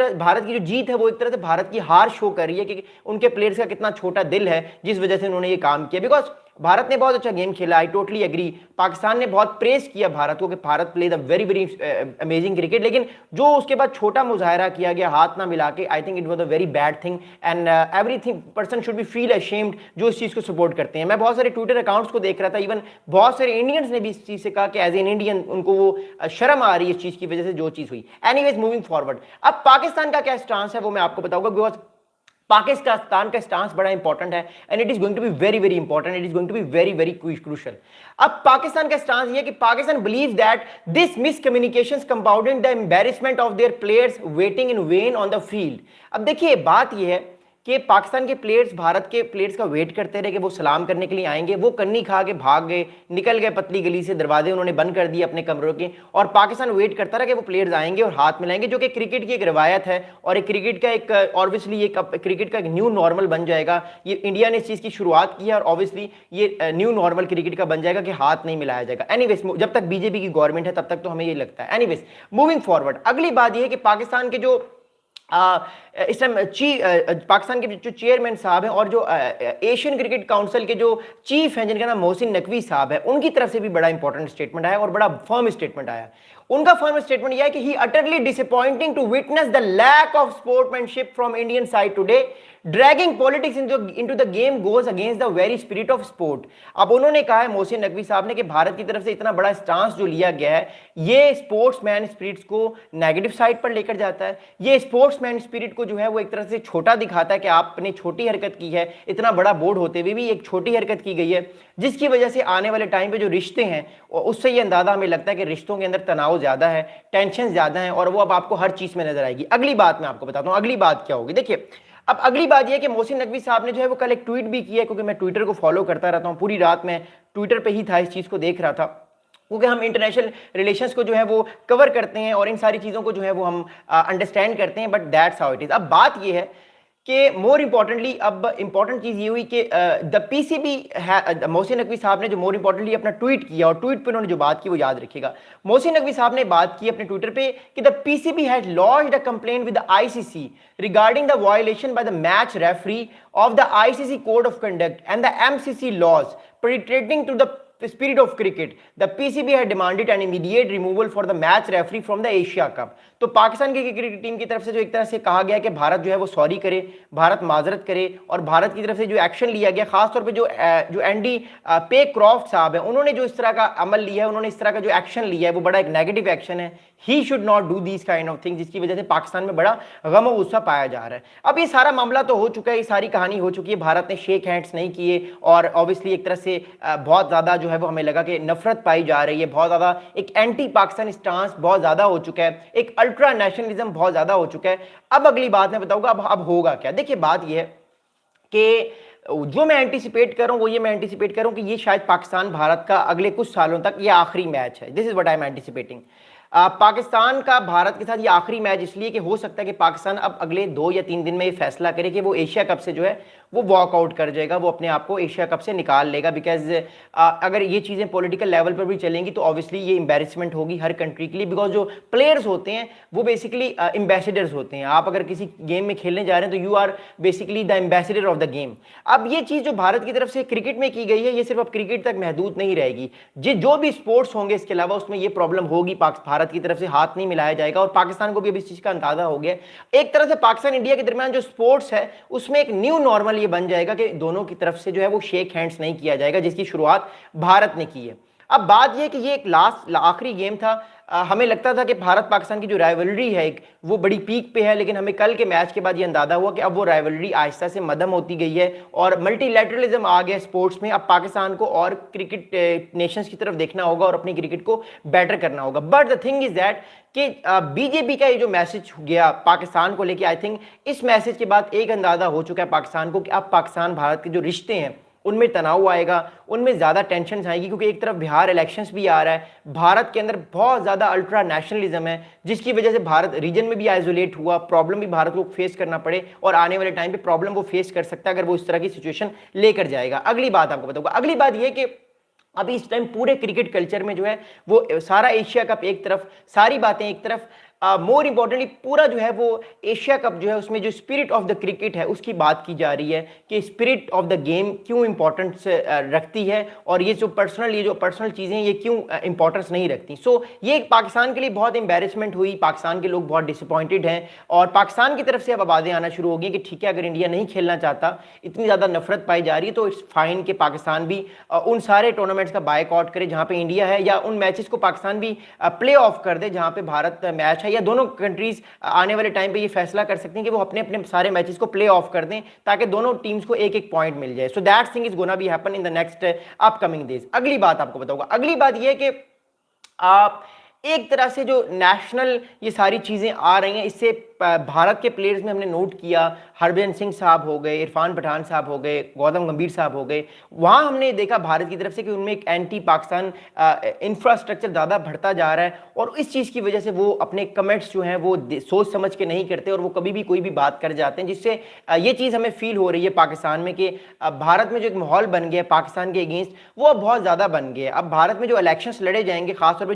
तरह भारत की जो जीत है वो एक तरह से भारत की हार शो कर रही है कि उनके प्लेयर्स का कितना छोटा दिल है जिस वजह से उन्होंने ये काम किया। बिकॉज भारत ने बहुत अच्छा गेम खेला, आई टोटली एग्री। पाकिस्तान ने बहुत प्रेस किया भारत को कि Bharat play the very very amazing cricket, लेकिन जो उसके बाद छोटा मुजाहरा किया गया हाथ ना मिला के, I think it was a very bad thing and everything person should be feel ashamed जो इस चीज़ को सपोर्ट करते हैं। मैं बहुत सारे ट्विटर अकाउंट्स को देख रहा था, इवन बहुत सारे इंडियंस ने भी इस चीज़ से कहा कि एज एन इंडियन उनको वो शर्म आ रही है इस चीज़ की वजह से जो चीज़ हुई। एनीवेज मूविंग फॉरवर्ड, अब पाकिस्तान का क्या स्टांस है वो मैं आपको बताऊंगा, बिकॉज पाकिस्तान का स्टांस बड़ा इंपॉर्टेंट है and it is going to be very very important, it is going to be very very crucial. अब पाकिस्तान का स्टांस ये है कि Pakistan believe that this miscommunications compounded the embarrassment of their players waiting in vain on the field. अब देखिए बात ये है कि पाकिस्तान के प्लेयर्स भारत के प्लेयर्स का वेट करते रहे कि वो सलाम करने के लिए आएंगे, वो कन्नी खा के भाग गए, निकल गए पतली गली से, दरवाजे उन्होंने बंद कर दिए अपने कमरों के, और पाकिस्तान वेट करता रहा कि वो प्लेयर्स आएंगे और हाथ मिलाएंगे, जो कि क्रिकेट की एक रवायत है और एक क्रिकेट का एक ऑब्वियसली एक क्रिकेट का एक न्यू नॉर्मल बन जाएगा। ये इंडिया ने इस चीज़ की शुरुआत की है और ऑब्वियसली ये न्यू नॉर्मल क्रिकेट का बन जाएगा कि हाथ नहीं मिलाया जाएगा। एनीवेज जब तक बीजेपी की गवर्नमेंट है तब तक तो हमें ये लगता है। एनीवेज मूविंग फॉरवर्ड, अगली बात ये है कि पाकिस्तान के जो इस टाइम पाकिस्तान के जो चेयरमैन साहब हैं और जो एशियन क्रिकेट काउंसिल के जो चीफ हैं जिनका नाम मोहसिन नकवी साहब है, उनकी तरफ से भी बड़ा इंपॉर्टेंट स्टेटमेंट आया और बड़ा फर्म स्टेटमेंट आया। उनका फर्म स्टेटमेंट यह है कि he utterly disappointing to witness the lack of sportsmanship from Indian side today, dragging politics into the game goes against the very spirit of sport. अब उन्होंने कहा है मोहसिन नकवी साहब ने कि भारत की तरफ से इतना बड़ा स्टांस जो लिया गया है ये स्पोर्ट्समैन स्पिरिट्स को नेगेटिव साइड पर लेकर जाता है। ये स्पोर्ट्समैन स्पिरिट को जो है वो एक तरह से छोटा दिखाता है कि आपने छोटी हरकत की है, इतना बड़ा बोर्ड होते हुए भी एक छोटी हरकत की गई है, जिसकी वजह से आने वाले टाइम पे जो रिश्ते हैं उससे ये अंदाजा हमें लगता है कि रिश्तों के अंदर तनाव ज्यादा है, टेंशन ज्यादा है और वो अब आपको हर चीज में नजर आएगी। अगली बात मैं आपको बताता हूँ अगली बात क्या होगी। देखिए अब अगली बात यह कि मोहसिन नकवी साहब ने जो है वो कल एक ट्वीट भी किया है, क्योंकि मैं ट्विटर को फॉलो करता रहता हूँ, पूरी रात मैं ट्विटर पे ही था, इस चीज़ को देख रहा था, क्योंकि हम इंटरनेशनल रिलेशंस को जो है वो कवर करते हैं और इन सारी चीज़ों को जो है वो हम अंडरस्टैंड करते हैं, but that's how it is. अब बात ये है कि मोर इंपॉर्टेंटली अब इंपॉर्टेंट चीज़ ये हुई कि द पीसीबी मोहसिन नकवी साहब ने जो मोर इंपॉर्टेंटली अपना ट्वीट किया और ट्वीट पे उन्होंने जो बात की वो याद रखिएगा। मोहसिन नकवी साहब ने बात की अपने ट्विटर पे कि the PCB had launched a complaint with the ICC regarding the violation by the match referee of the ICC code of conduct and the MCC laws pertaining to the spirit of cricket. The PCB had demanded an immediate removal for the match referee from the Asia Cup. तो पाकिस्तान की cricket team की तरफ से जो एक तरह से कहा गया कि भारत जो है वो सॉरी करे, भारत माजरत करे, और भारत की तरफ से जो एक्शन लिया गया खासतौर पे जो एंडी पे क्रॉफ्ट साहब है उन्होंने जो इस तरह का अमल लिया है, उन्होंने इस तरह का जो एक्शन लिया है वो बड़ा एक नेगेटिव एक्शन है। He should not do this kind of thing, जिसकी वजह से पाकिस्तान में बड़ा गम और गुस्सा पाया जा रहा है। अब ये सारा मामला तो हो चुका है, ये सारी कहानी हो चुकी है, भारत ने शेक हैंड्स नहीं किए और ऑब्वियसली एक तरह से बहुत ज़्यादा जो है वो हमें लगा कि नफरत पाई जा रही है, बहुत ज़्यादा एक एंटी पाकिस्तान स्टांस बहुत ज़्यादा हो चुका है, एक अल्ट्रा नेशनलिज्म बहुत ज़्यादा हो चुका है। अब अगली बात मैं बताऊंगा अब होगा क्या। देखिए बात यह है कि जो मैं एंटीसिपेट कर रहा हूं वो ये मैं एंटीसिपेट कर रहा हूं कि ये शायद पाकिस्तान भारत का अगले कुछ सालों तक ये आखिरी मैच है। This is what I am एंटीसिपेटिंग। Pakistan का भारत के साथ ये आखिरी मैच इसलिए कि हो सकता है कि पाकिस्तान अब अगले 2 या 3 दिन में ये फैसला करे कि वो एशिया कप से जो है वो वॉकआउट कर जाएगा, वो अपने आप को एशिया कप से निकाल लेगा। बिकॉज अगर ये चीज़ें पॉलिटिकल लेवल पर भी चलेंगी तो ऑब्वियसली ये एम्बैरेसमेंट होगी हर कंट्री के लिए, बिकॉज जो प्लेयर्स होते हैं वो बेसिकली एम्बेसडर्स होते हैं। आप अगर किसी गेम में खेलने जा रहे हैं तो you are basically the ambassador of the game. अब ये चीज़ जो भारत की तरफ से क्रिकेट में की गई है ये सिर्फ अब क्रिकेट तक महदूद नहीं रहेगी, जो भी स्पोर्ट्स होंगे इसके अलावा उसमें ये प्रॉब्लम होगी, भारत की तरफ से हाथ नहीं मिलाया जाएगा। और पाकिस्तान को भी अब इस चीज़ का अंदाजा हो गया। एक तरह से पाकिस्तान इंडिया के दरमियान जो स्पोर्ट्स है उसमें एक न्यू नॉर्मल ये बन जाएगा कि दोनों की तरफ से जो है वो शेक हैंड्स नहीं किया जाएगा, जिसकी शुरुआत भारत ने की है। अब बात यह कि ये एक आखिरी गेम था। हमें लगता था कि भारत पाकिस्तान की जो राइवलरी है एक वो बड़ी पीक पे है, लेकिन हमें कल के मैच के बाद ये अंदाजा हुआ कि अब वो राइवलरी आहिस्ता से मदम होती गई है और मल्टीलैटरलिज्म आ गया स्पोर्ट्स में। अब पाकिस्तान को और क्रिकेट नेशंस की तरफ देखना होगा और अपनी क्रिकेट को बेटर करना होगा। But the thing is that कि बीजेपी का ये जो मैसेज गया पाकिस्तान को लेके, आई थिंक इस मैसेज के बाद एक अंदाजा हो चुका है पाकिस्तान को कि अब पाकिस्तान भारत के जो रिश्ते हैं उनमें तनाव आएगा, उनमें ज़्यादा टेंशन आएगी, क्योंकि एक तरफ बिहार इलेक्शंस भी आ रहा है, भारत के अंदर बहुत ज़्यादा अल्ट्रा नेशनलिज्म है, जिसकी वजह से भारत रीजन में भी आइसोलेट हुआ, प्रॉब्लम भी भारत को फेस करना पड़े और आने वाले टाइम पे प्रॉब्लम वो फेस कर सकता है अगर वो इस तरह की सिचुएशन लेकर जाएगा। अगली बात आपको बताऊंगा। अगली बात ये कि अभी इस टाइम पूरे क्रिकेट कल्चर में जो है वो सारा एशिया कप एक तरफ, सारी बातें एक तरफ, मोर इम्पोर्टेंटली पूरा जो है वो एशिया कप जो है उसमें जो स्पिरिट ऑफ द क्रिकेट है उसकी बात की जा रही है कि स्पिरिट ऑफ द गेम क्यों इंपॉर्टेंस रखती है और ये जो पर्सनल चीज़ें ये क्यों इंपॉर्टेंस नहीं रखती। सो ये पाकिस्तान के लिए बहुत एम्बेरसमेंट हुई, पाकिस्तान के लोग बहुत डिसअपॉइंटेड हैं और पाकिस्तान की तरफ से अब आवाज़ें आना शुरू हो गई कि ठीक है अगर इंडिया नहीं खेलना चाहता, इतनी ज़्यादा नफरत पाई जा रही है तो इट्स फाइन कि पाकिस्तान भी उन सारे टूर्नामेंट्स का बायकॉट करे जहाँ पे इंडिया है, या उन मैचेस को पाकिस्तान भी प्ले ऑफ कर दे जहाँ पे भारत मैच है, या दोनों कंट्रीज आने वाले टाइम पे ये फैसला कर सकते हैं कि वो अपने अपने सारे मैचेस को प्ले ऑफ कर दें ताकि दोनों टीम्स को एक एक पॉइंट मिल जाए। So that thing is gonna be happen in the next upcoming days. अगली बात आपको बताऊंगा, अगली बात ये है कि आप एक तरह से जो नेशनल ये सारी चीज़ें आ रही हैं इससे भारत के प्लेयर्स में हमने नोट किया, हरभजन सिंह साहब हो गए, इरफान पठान साहब हो गए, गौतम गंभीर साहब हो गए, वहाँ हमने देखा भारत की तरफ से कि उनमें एक एंटी पाकिस्तान इंफ्रास्ट्रक्चर ज़्यादा बढ़ता जा रहा है और इस चीज़ की वजह से वो अपने कमेंट्स जो हैं वो सोच समझ के नहीं करते और वो कभी भी कोई भी बात कर जाते हैं, जिससे ये चीज़ हमें फील हो रही है पाकिस्तान में कि भारत में जो एक माहौल बन गया है पाकिस्तान के अगेंस्ट वो अब बहुत ज़्यादा बन गया है। अब भारत में जो इलेक्शंस लड़े जाएंगे खासतौर पर